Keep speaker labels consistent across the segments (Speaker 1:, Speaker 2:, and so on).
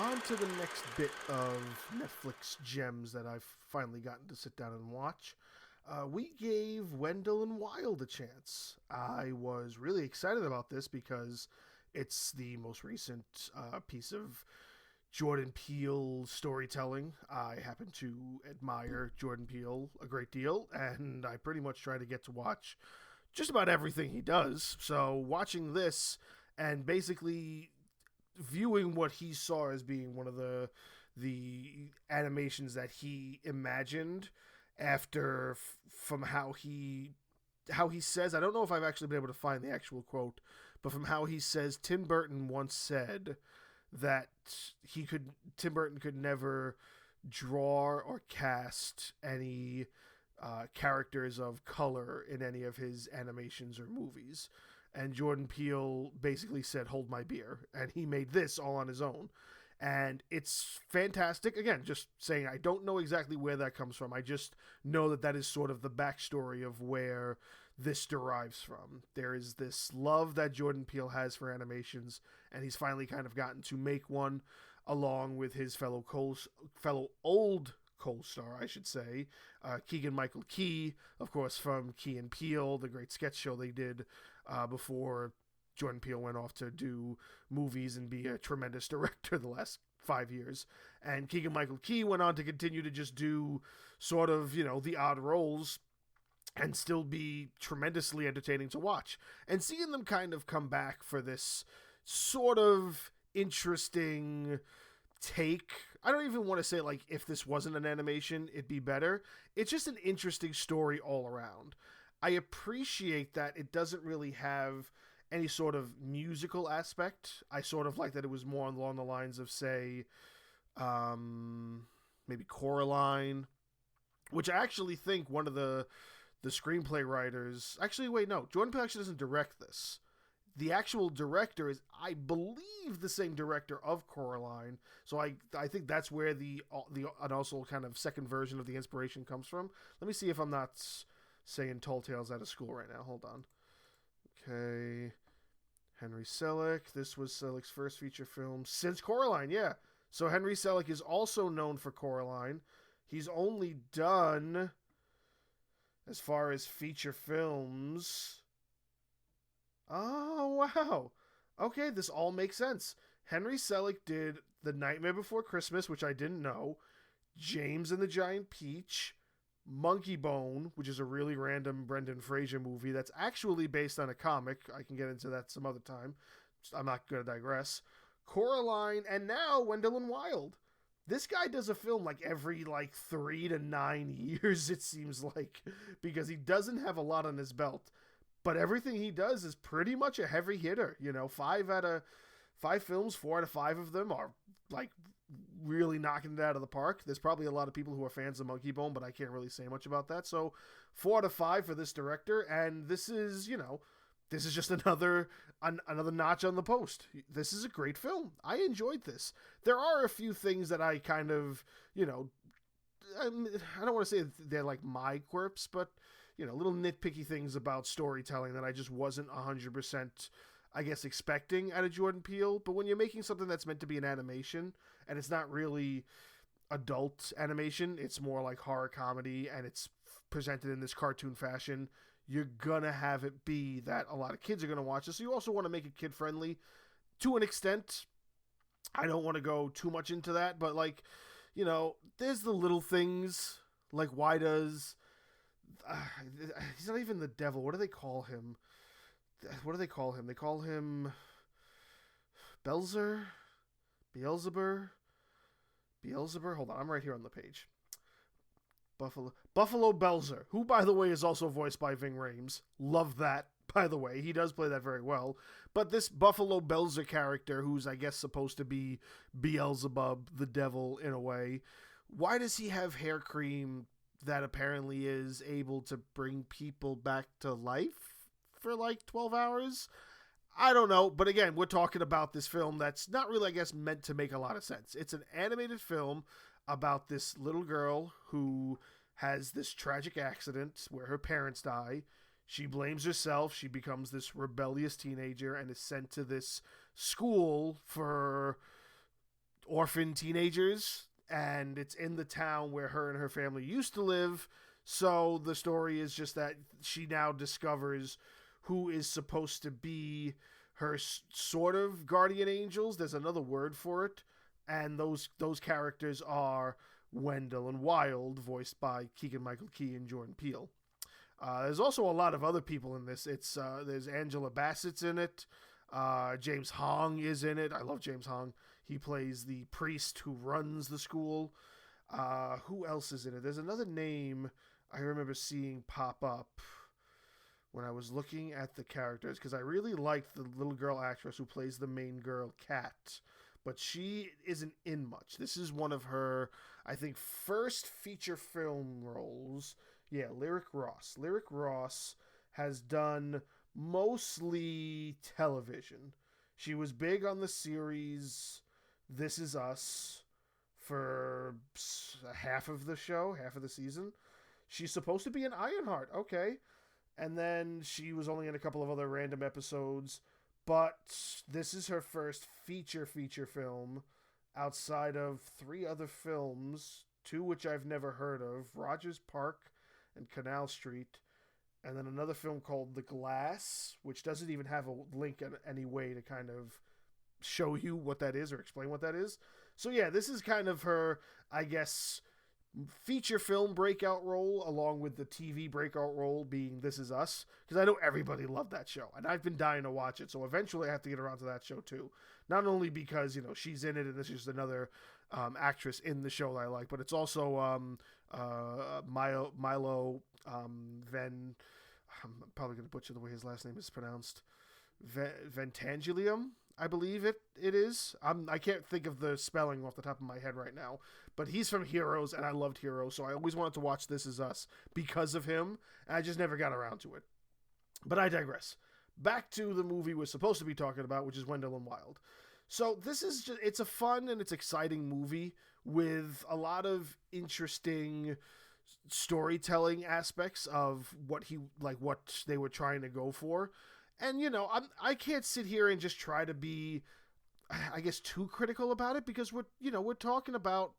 Speaker 1: on to the next bit of Netflix gems that I've finally gotten to sit down and watch. We gave Wendell and Wild a chance. I was really excited about this because it's the most recent piece of Jordan Peele storytelling. I happen to admire Jordan Peele a great deal, and I pretty much try to get to watch just about everything he does. So watching this and basically viewing what he saw as being one of the animations that he imagined after from how he says, I don't know if I've actually been able to find the actual quote, but from how he says, Tim Burton once said that Tim Burton could never draw or cast any characters of color in any of his animations or movies. And Jordan Peele basically said, "Hold my beer," and he made this all on his own. And it's fantastic. Again, just saying, I don't know exactly where that comes from. I just know that that is sort of the backstory of where this derives from. There is this love that Jordan Peele has for animations, and he's finally kind of gotten to make one along with his fellow old co-star, I should say, Keegan Michael Key, of course, from Key and Peele, the great sketch show they did before Jordan Peele went off to do movies and be a tremendous director the last 5 years. And Keegan Michael Key went on to continue to just do sort of, the odd roles and still be tremendously entertaining to watch. And seeing them kind of come back for this sort of interesting take. I don't even want to say, like, if this wasn't an animation, it'd be better. It's just an interesting story all around. I appreciate that it doesn't really have any sort of musical aspect. I sort of like that it was more along the lines of, say, maybe Coraline, which I actually think one of the screenplay writers... Actually, wait, no. Jordan Peele actually doesn't direct this. The actual director is, I believe, the same director of Coraline. So I think that's where the and also kind of second version of the inspiration comes from. Let me see if I'm not saying tall tales out of school right now. Hold on. Okay. Henry Selick. This was Selick's first feature film since Coraline, yeah. So Henry Selick is also known for Coraline. He's only done, as far as feature films... Oh, wow. Okay, this all makes sense. Henry Selick did The Nightmare Before Christmas, which I didn't know, James and the Giant Peach, Monkey Bone, which is a really random Brendan Fraser movie that's actually based on a comic. I can get into that some other time. I'm not going to digress. Coraline, and now Wendell and Wild. This guy does a film like every 3 to 9 years, it seems like, because he doesn't have a lot on his belt. But everything he does is pretty much a heavy hitter. 5 out of 5 films, 4 out of 5 of them are really knocking it out of the park. There's probably a lot of people who are fans of Monkey Bone, but I can't really say much about that. So 4 out of 5 for this director, and this is, this is just another notch on the post. This is a great film. I enjoyed this. There are a few things that I kind of, I don't want to say they're like my quirks, but little nitpicky things about storytelling that I just wasn't 100%, I guess, expecting out of Jordan Peele. But when you're making something that's meant to be an animation, and it's not really adult animation, it's more like horror comedy, and it's presented in this cartoon fashion, you're gonna have it be that a lot of kids are gonna watch this. So you also want to make it kid-friendly to an extent. I don't want to go too much into that, but there's the little things, like why does... he's not even the devil. What do they call him? They call him Belzer? Beelzebub? Hold on, I'm right here on the page. Buffalo Belzer, who, by the way, is also voiced by Ving Rhames. Love that, by the way. He does play that very well. But this Buffalo Belzer character, who's, I guess, supposed to be Beelzebub, the devil, in a way, why does he have hair cream that apparently is able to bring people back to life for 12 hours? I don't know, but again, we're talking about this film that's not really, I guess, meant to make a lot of sense. It's an animated film about this little girl who has this tragic accident where her parents die. She blames herself. She becomes this rebellious teenager and is sent to this school for orphan teenagers, and it's in the town where her and her family used to live. So the story is just that she now discovers who is supposed to be her sort of guardian angels. There's another word for it, and those characters are Wendell and Wild, voiced by Keegan Michael Key and Jordan Peele. There's also a lot of other people in this. There's Angela Bassett's in it. James Hong is in it. I love James Hong. He plays the priest who runs the school. Who else is in it? There's another name I remember seeing pop up when I was looking at the characters, because I really liked the little girl actress who plays the main girl, Kat, but she isn't in much. This is one of her, I think, first feature film roles. Yeah, Lyric Ross. Lyric Ross has done mostly television. She was big on the series This Is Us for half of the show, half of the season. She's supposed to be an Ironheart, okay. And then she was only in a couple of other random episodes. But this is her first feature film outside of 3 other films, 2 which I've never heard of, Rogers Park and Canal Street, and then another film called The Glass, which doesn't even have a link in any way to kind of show you what that is or explain what that is. So yeah, this is kind of her, I guess, feature film breakout role, along with the TV breakout role being This Is Us, because I know everybody loved that show, and I've been dying to watch it, so eventually I have to get around to that show too. Not only because, you know, she's in it and this is another actress in the show that I like, but it's also Milo I'm probably going to butcher the way his last name is pronounced, Ventangelium, I believe it is. I can't think of the spelling off the top of my head right now, but he's from Heroes, and I loved Heroes, so I always wanted to watch This Is Us because of him, and I just never got around to it. But I digress. Back to the movie we're supposed to be talking about, which is Wendell and Wild. So this is just, it's a fun and it's exciting movie with a lot of interesting storytelling aspects of what they were trying to go for. And, you know, I can't sit here and just try to be, I guess, too critical about it, because we're talking about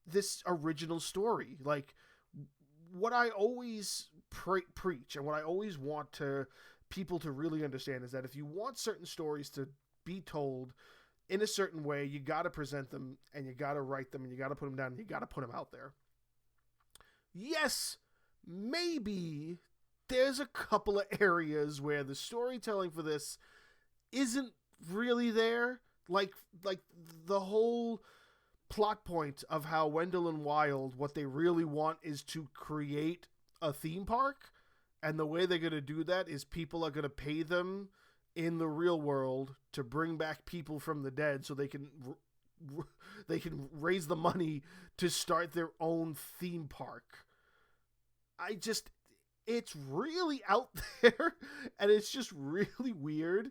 Speaker 1: this original story. Like, what I always preach and what I always want people to really understand is that if you want certain stories to be told in a certain way, you got to present them, and you got to write them, and you got to put them down, and you got to put them out there. Yes, maybe there's a couple of areas where the storytelling for this isn't really there. Like the whole plot point of how Wendell and Wild, what they really want is to create a theme park. And the way they're going to do that is people are going to pay them in the real world to bring back people from the dead so they can raise the money to start their own theme park. It's really out there, and it's just really weird.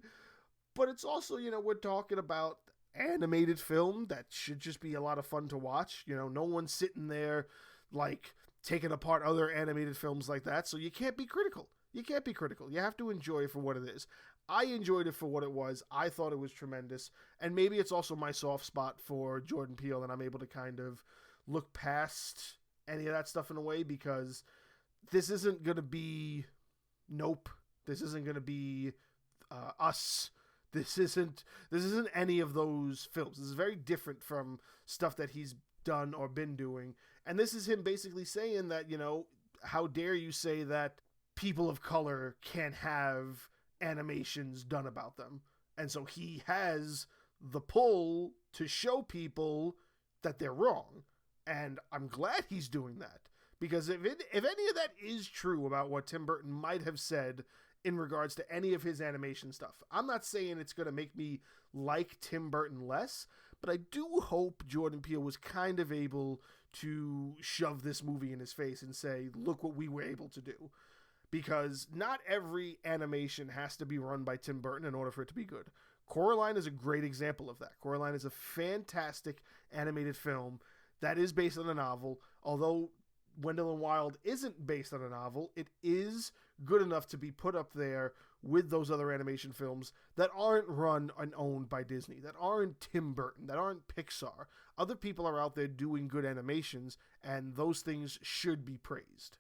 Speaker 1: But it's also, you know, we're talking about animated film that should just be a lot of fun to watch. You know, no one's sitting there like taking apart other animated films like that, so you can't be critical. You have to enjoy it for what it is. I enjoyed it for what it was. I thought it was tremendous, and maybe it's also my soft spot for Jordan Peele, and I'm able to kind of look past any of that stuff in a way, because this isn't going to be Nope. This isn't going to be Us. This isn't any of those films. This is very different from stuff that he's done or been doing. And this is him basically saying that, you know, how dare you say that people of color can't have animations done about them. And so he has the pull to show people that they're wrong. And I'm glad he's doing that. Because if any of that is true about what Tim Burton might have said in regards to any of his animation stuff, I'm not saying it's going to make me like Tim Burton less, but I do hope Jordan Peele was kind of able to shove this movie in his face and say, look what we were able to do. Because not every animation has to be run by Tim Burton in order for it to be good. Coraline is a great example of that. Coraline is a fantastic animated film that is based on a novel, although Wendell and Wild isn't based on a novel. It is good enough to be put up there with those other animation films that aren't run and owned by Disney, that aren't Tim Burton, that aren't Pixar. Other people are out there doing good animations, and those things should be praised.